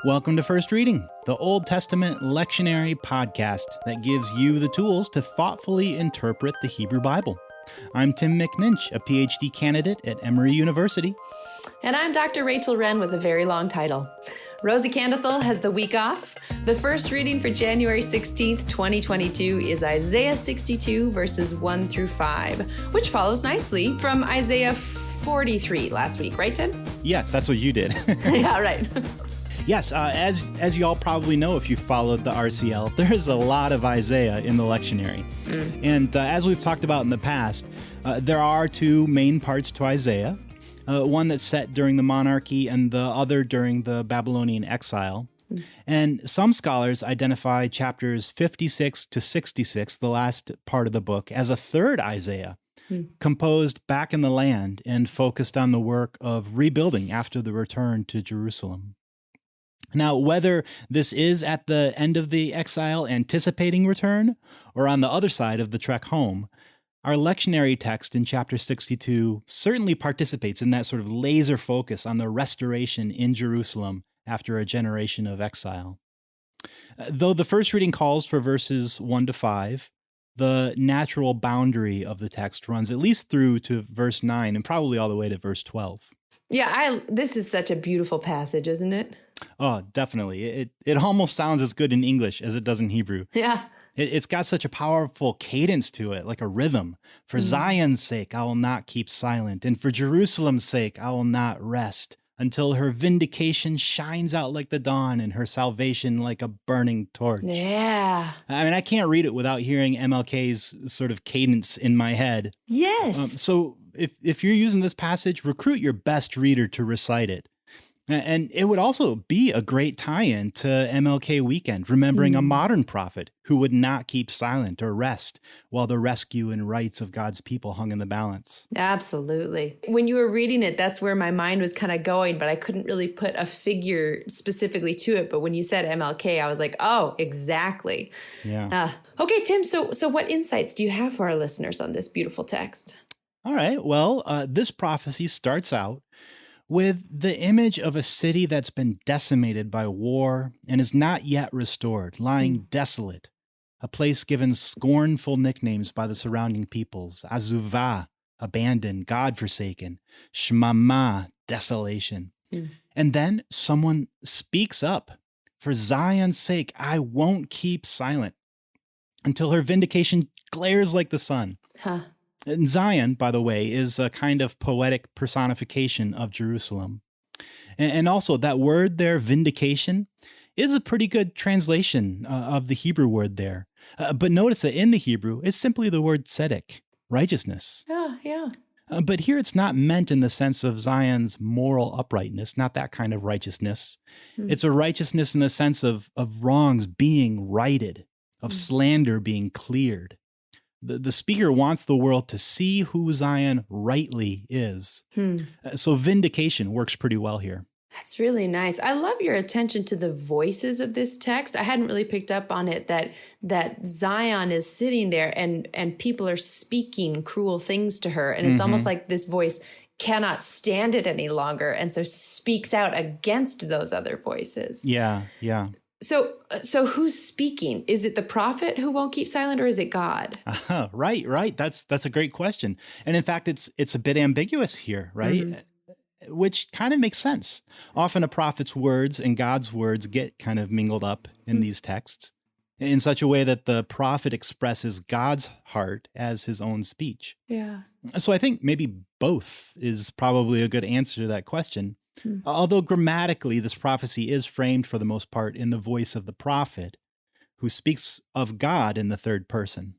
Welcome to First Reading, the Old Testament lectionary podcast that gives you the tools to thoughtfully interpret the Hebrew Bible. I'm Tim McNinch, a PhD candidate at Emory University. And I'm Dr. Rachel Wren with a very long title. Rosie Candathel has the week off. The first reading for January 16th, 2022 is Isaiah 62, verses 1 through 5, which follows nicely from Isaiah 43 last week, right, Tim? Yes, that's what you did. Yeah, right. Yes, as you all probably know if you followed the RCL, there's a lot of Isaiah in the lectionary. And as we've talked about in the past, there are two main parts to Isaiah. One that's set during the monarchy and the other during the Babylonian exile. And some scholars identify chapters 56 to 66, the last part of the book, as a third Isaiah, composed back in the land and focused on the work of rebuilding after the return to Jerusalem. Now, whether this is at the end of the exile anticipating return or on the other side of the trek home, our lectionary text in chapter 62 certainly participates in that sort of laser focus on the restoration in Jerusalem after a generation of exile. Though the first reading calls for verses 1 to 5, the natural boundary of the text runs at least through to verse 9 and probably all the way to verse 12. Yeah, this is such a beautiful passage, isn't it? Oh, definitely. It almost sounds as good in English as it does in Hebrew. Yeah. It's got such a powerful cadence to it, like a rhythm. For Zion's sake, I will not keep silent, and for Jerusalem's sake, I will not rest until her vindication shines out like the dawn and her salvation like a burning torch. Yeah. I mean, I can't read it without hearing MLK's sort of cadence in my head. Yes. So if you're using this passage, recruit your best reader to recite it. And it would also be a great tie-in to MLK Weekend, remembering a modern prophet who would not keep silent or rest while the rescue and rights of God's people hung in the balance. Absolutely. When you were reading it, that's where my mind was kind of going, but I couldn't really put a figure specifically to it. But when you said MLK, I was like, oh, exactly. Yeah. Okay, Tim, so what insights do you have for our listeners on this beautiful text? All right. Well, this prophecy starts out with the image of a city that's been decimated by war and is not yet restored, lying desolate, a place given scornful nicknames by the surrounding peoples: Azuvah, abandoned, God-forsaken; Shmama, desolation. And then someone speaks up. For Zion's sake, I won't keep silent until her vindication glares like the sun. And Zion, by the way, is a kind of poetic personification of Jerusalem. And also that word there, vindication, is a pretty good translation of the Hebrew word there. But notice that in the Hebrew, it's simply the word tzedek, righteousness. Yeah. But here it's not meant in the sense of Zion's moral uprightness, not that kind of righteousness. It's a righteousness in the sense of wrongs being righted, of slander being cleared. The speaker wants the world to see who Zion rightly is. So vindication works pretty well here. That's really nice. I love your attention to the voices of this text. I hadn't really picked up on it that Zion is sitting there and people are speaking cruel things to her. And it's almost like this voice cannot stand it any longer and so speaks out against those other voices. Yeah. So who's speaking? Is it the prophet who won't keep silent, or is it God? Right. That's a great question. And in fact, it's a bit ambiguous here, right? Which kind of makes sense. Often a prophet's words and God's words get kind of mingled up in these texts in such a way that the prophet expresses God's heart as his own speech. Yeah. So I think maybe both is probably a good answer to that question. Although grammatically, this prophecy is framed for the most part in the voice of the prophet, who speaks of God in the third person.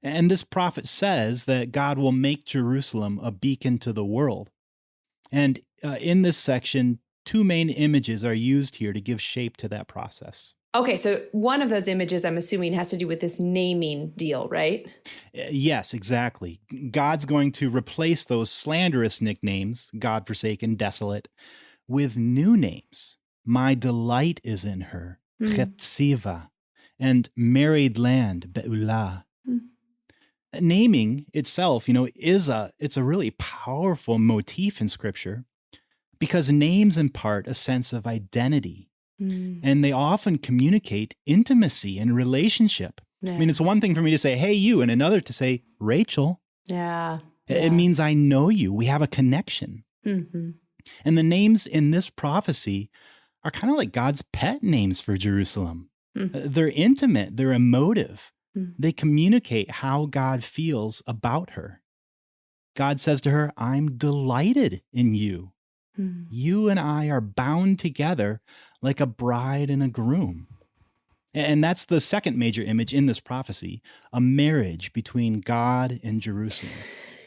And this prophet says that God will make Jerusalem a beacon to the world. And in this section, two main images are used here to give shape to that process. Okay, so one of those images, I'm assuming, has to do with this naming deal, right? Yes, exactly. God's going to replace those slanderous nicknames, God-forsaken, desolate, with new names. My delight is in her, Chetziva, and married land, Beulah. Naming itself, it's a really powerful motif in Scripture because names impart a sense of identity And they often communicate intimacy and relationship. Yeah. I mean, it's one thing for me to say, hey, you, and another to say, Rachel. Yeah. It means I know you. We have a connection. Mm-hmm. And the names in this prophecy are kind of like God's pet names for Jerusalem. They're intimate. They're emotive. They communicate how God feels about her. God says to her, I'm delighted in you. You and I are bound together like a bride and a groom. And that's the second major image in this prophecy, a marriage between God and Jerusalem.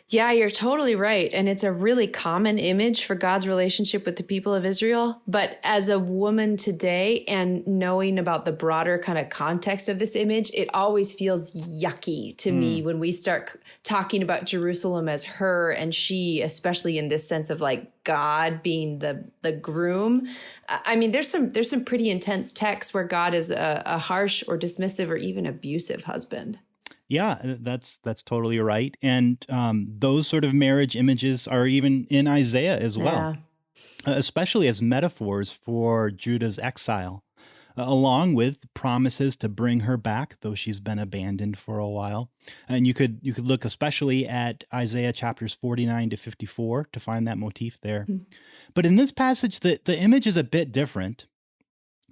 Yeah, you're totally right. And it's a really common image for God's relationship with the people of Israel. But as a woman today and knowing about the broader kind of context of this image, it always feels yucky to me when we start talking about Jerusalem as her and she, especially in this sense of like God being the groom. I mean, there's some pretty intense texts where God is a harsh or dismissive or even abusive husband. Yeah, that's totally right. And those sort of marriage images are even in Isaiah as well, especially as metaphors for Judah's exile, along with promises to bring her back, though she's been abandoned for a while. And you could look especially at Isaiah chapters 49 to 54 to find that motif there. But in this passage, the image is a bit different.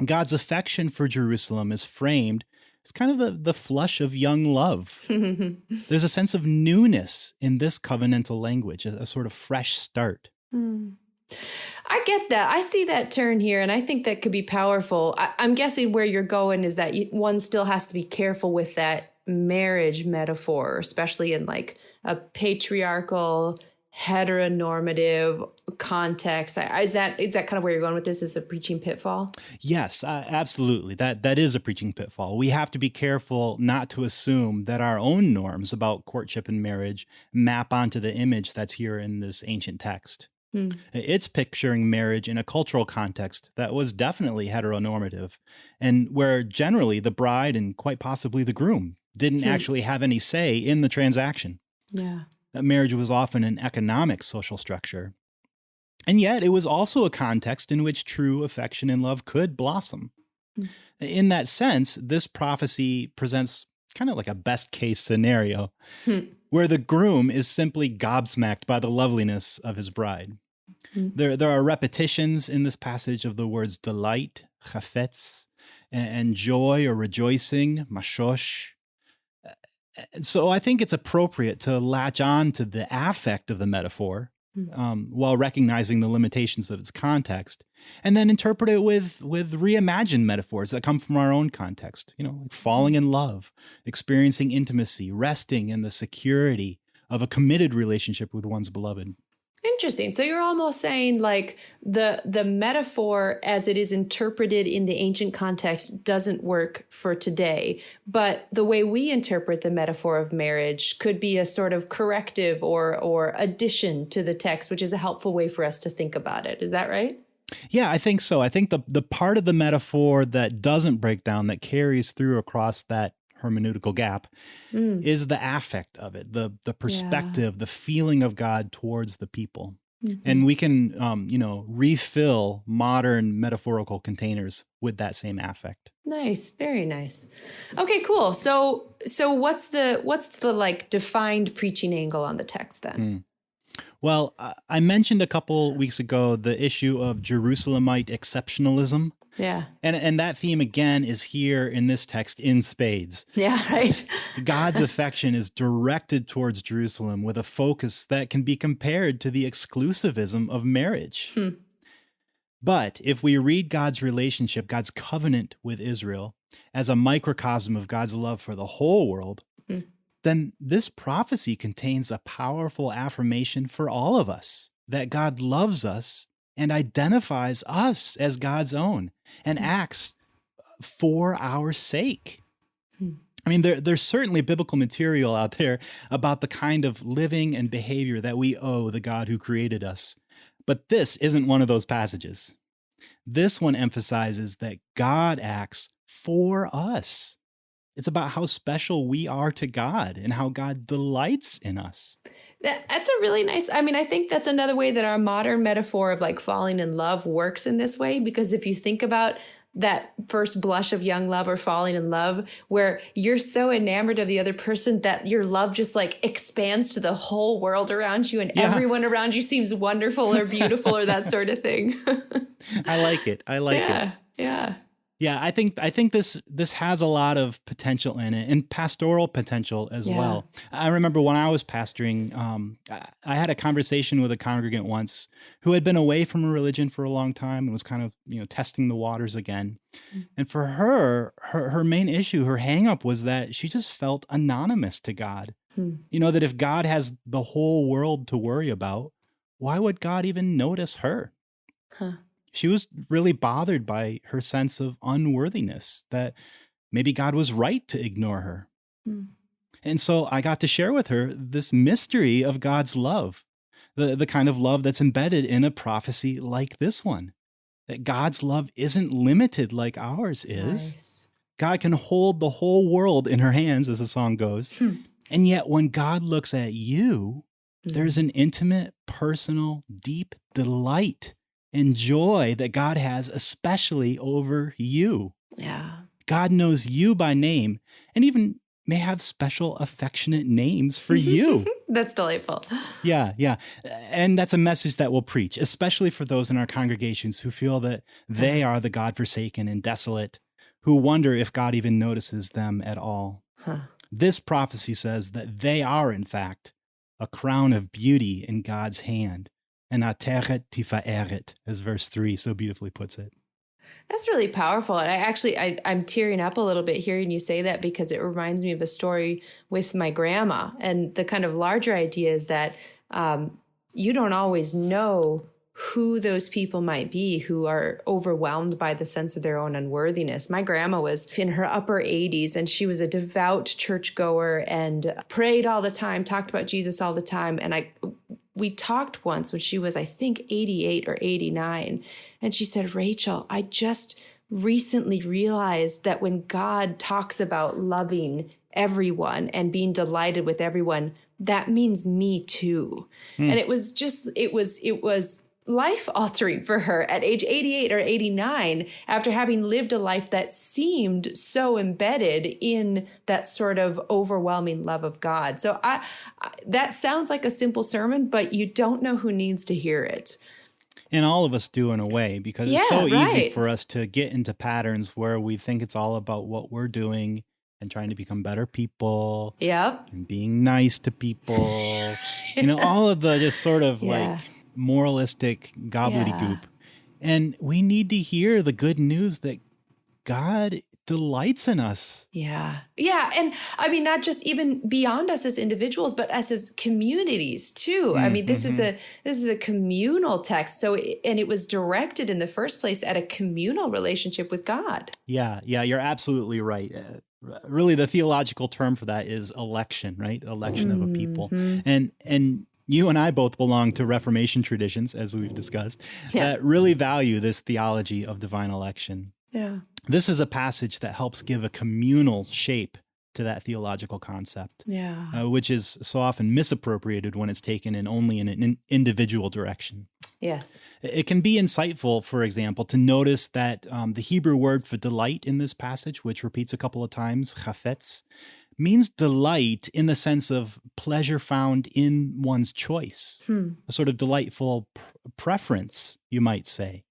God's affection for Jerusalem is framed. It's kind of the flush of young love. There's a sense of newness in this covenantal language, a sort of fresh start. I get that. I see that turn here, and I think that could be powerful. I'm guessing where you're going is that one still has to be careful with that marriage metaphor, especially in like a patriarchal, heteronormative context. Is that kind of where you're going with this? Is a preaching pitfall? Yes, absolutely. That is a preaching pitfall. We have to be careful not to assume that our own norms about courtship and marriage map onto the image that's here in this ancient text. It's picturing marriage in a cultural context that was definitely heteronormative, and where generally the bride and quite possibly the groom didn't actually have any say in the transaction. Yeah. That marriage was often an economic social structure. And yet it was also a context in which true affection and love could blossom. In that sense, this prophecy presents kind of like a best case scenario where the groom is simply gobsmacked by the loveliness of his bride. There are repetitions in this passage of the words delight, chafetz, and joy or rejoicing, mashosh. So I think it's appropriate to latch on to the affect of the metaphor while recognizing the limitations of its context, and then interpret it with reimagined metaphors that come from our own context, like falling in love, experiencing intimacy, resting in the security of a committed relationship with one's beloved. Interesting. So you're almost saying like the metaphor as it is interpreted in the ancient context doesn't work for today, but the way we interpret the metaphor of marriage could be a sort of corrective or addition to the text, which is a helpful way for us to think about it. Is that right? Yeah, I think so. I think the part of the metaphor that doesn't break down, that carries through across that hermeneutical gap, is the affect of it, the perspective, the feeling of God towards the people. And we can, refill modern metaphorical containers with that same affect. Nice. Very nice. Okay, cool. So what's the like defined preaching angle on the text then? Well, I mentioned a couple weeks ago the issue of Jerusalemite exceptionalism. Yeah. And that theme again is here in this text in spades. Yeah, right. God's affection is directed towards Jerusalem with a focus that can be compared to the exclusivism of marriage. But if we read God's relationship, God's covenant with Israel, as a microcosm of God's love for the whole world, then this prophecy contains a powerful affirmation for all of us that God loves us and identifies us as God's own and acts for our sake. I mean, there's certainly biblical material out there about the kind of living and behavior that we owe the God who created us. But this isn't one of those passages. This one emphasizes that God acts for us. It's about how special we are to God and how God delights in us. That's a really nice, I think that's another way that our modern metaphor of like falling in love works in this way, because if you think about that first blush of young love or falling in love, where you're so enamored of the other person that your love just like expands to the whole world around you and everyone around you seems wonderful or beautiful or that sort of thing. I like it. it. Yeah. Yeah, I think this has a lot of potential in it, and pastoral potential as well. I remember when I was pastoring, I had a conversation with a congregant once who had been away from a religion for a long time and was kind of testing the waters again. And for her main issue, her hang up was that she just felt anonymous to God. That if God has the whole world to worry about, why would God even notice her? She was really bothered by her sense of unworthiness, that maybe God was right to ignore her. And so I got to share with her this mystery of God's love, the kind of love that's embedded in a prophecy like this one, that God's love isn't limited like ours is. Nice. God can hold the whole world in her hands, as the song goes. And yet when God looks at you, there's an intimate, personal, deep delight and joy that God has especially over you. Yeah. God knows you by name and even may have special affectionate names for you. That's delightful. Yeah. And that's a message that we'll preach, especially for those in our congregations who feel that they are the God-forsaken and desolate, who wonder if God even notices them at all. This prophecy says that they are, in fact, a crown of beauty in God's hand. And ateret tiferet, as verse 3 so beautifully puts it. That's really powerful. And I'm tearing up a little bit hearing you say that, because it reminds me of a story with my grandma. And the kind of larger idea is that you don't always know who those people might be who are overwhelmed by the sense of their own unworthiness. My grandma was in her upper 80s, and she was a devout churchgoer and prayed all the time, talked about Jesus all the time. And we talked once when she was, I think, 88 or 89. And she said, Rachel, I just recently realized that when God talks about loving everyone and being delighted with everyone, that means me too. And it was life altering for her at age 88 or 89, after having lived a life that seemed so embedded in that sort of overwhelming love of God. So that sounds like a simple sermon, but you don't know who needs to hear it. And all of us do, in a way, because it's so easy for us to get into patterns where we think it's all about what we're doing and trying to become better people. And being nice to people. All of the just sort of like moralistic gobbledygook. And we need to hear the good news that God delights in us. Yeah. And not just even beyond us as individuals, but us as communities too. This is a communal text. So, and it was directed in the first place at a communal relationship with God. Yeah, you're absolutely right. Really, the theological term for that is election, right? Election of a people. And you and I both belong to Reformation traditions, as we've discussed, that really value this theology of divine election. This is a passage that helps give a communal shape to that theological concept, which is so often misappropriated when it's taken in only in an individual direction. It can be insightful, for example, to notice that the Hebrew word for delight in this passage, which repeats a couple of times, chafetz, means delight in the sense of pleasure found in one's choice, a sort of delightful preference, you might say.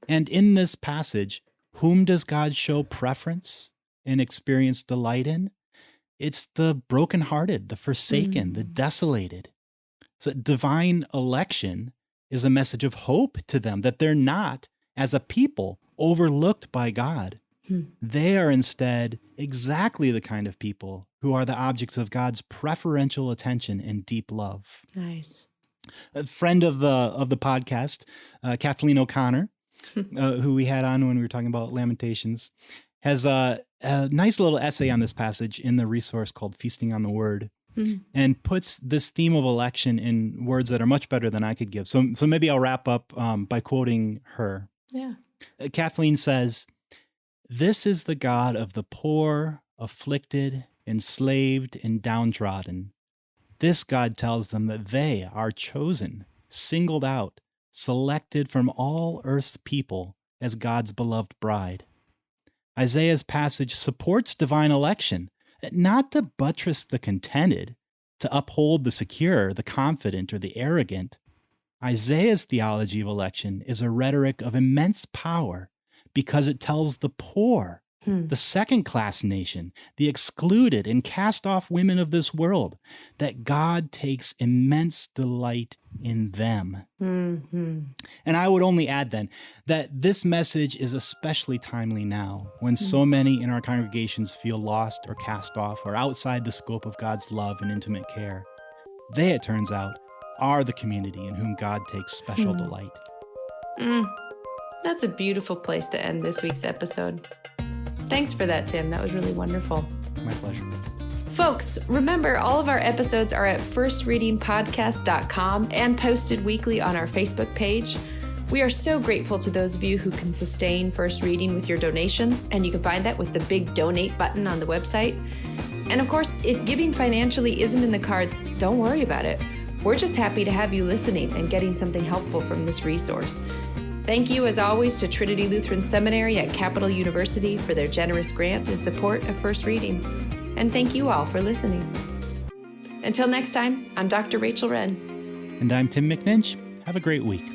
And in this passage, whom does God show preference and experience delight in? It's the brokenhearted, the forsaken, the desolated. So divine election is a message of hope to them, that they're not, as a people, overlooked by God. They are instead exactly the kind of people who are the objects of God's preferential attention and deep love. Nice. A friend of the podcast, Kathleen O'Connor, who we had on when we were talking about Lamentations, has a nice little essay on this passage in the resource called Feasting on the Word, and puts this theme of election in words that are much better than I could give. So maybe I'll wrap up by quoting her. Kathleen says, "This is the God of the poor, afflicted, enslaved, and downtrodden. This God tells them that they are chosen, singled out, selected from all earth's people as God's beloved bride. Isaiah's passage supports divine election, not to buttress the contented, to uphold the secure, the confident, or the arrogant. Isaiah's theology of election is a rhetoric of immense power because it tells the poor, the second-class nation, the excluded and cast-off women of this world, that God takes immense delight in them. Mm-hmm. And I would only add then that this message is especially timely now when so many in our congregations feel lost or cast off or outside the scope of God's love and intimate care. They, it turns out, are the community in whom God takes special delight. That's a beautiful place to end this week's episode. Thanks for that, Tim. That was really wonderful. My pleasure. Folks, remember all of our episodes are at firstreadingpodcast.com and posted weekly on our Facebook page. We are so grateful to those of you who can sustain First Reading with your donations, and you can find that with the big donate button on the website. And of course, if giving financially isn't in the cards, don't worry about it. We're just happy to have you listening and getting something helpful from this resource. Thank you, as always, to Trinity Lutheran Seminary at Capital University for their generous grant in support of First Reading. And thank you all for listening. Until next time, I'm Dr. Rachel Wren. And I'm Tim McNinch. Have a great week.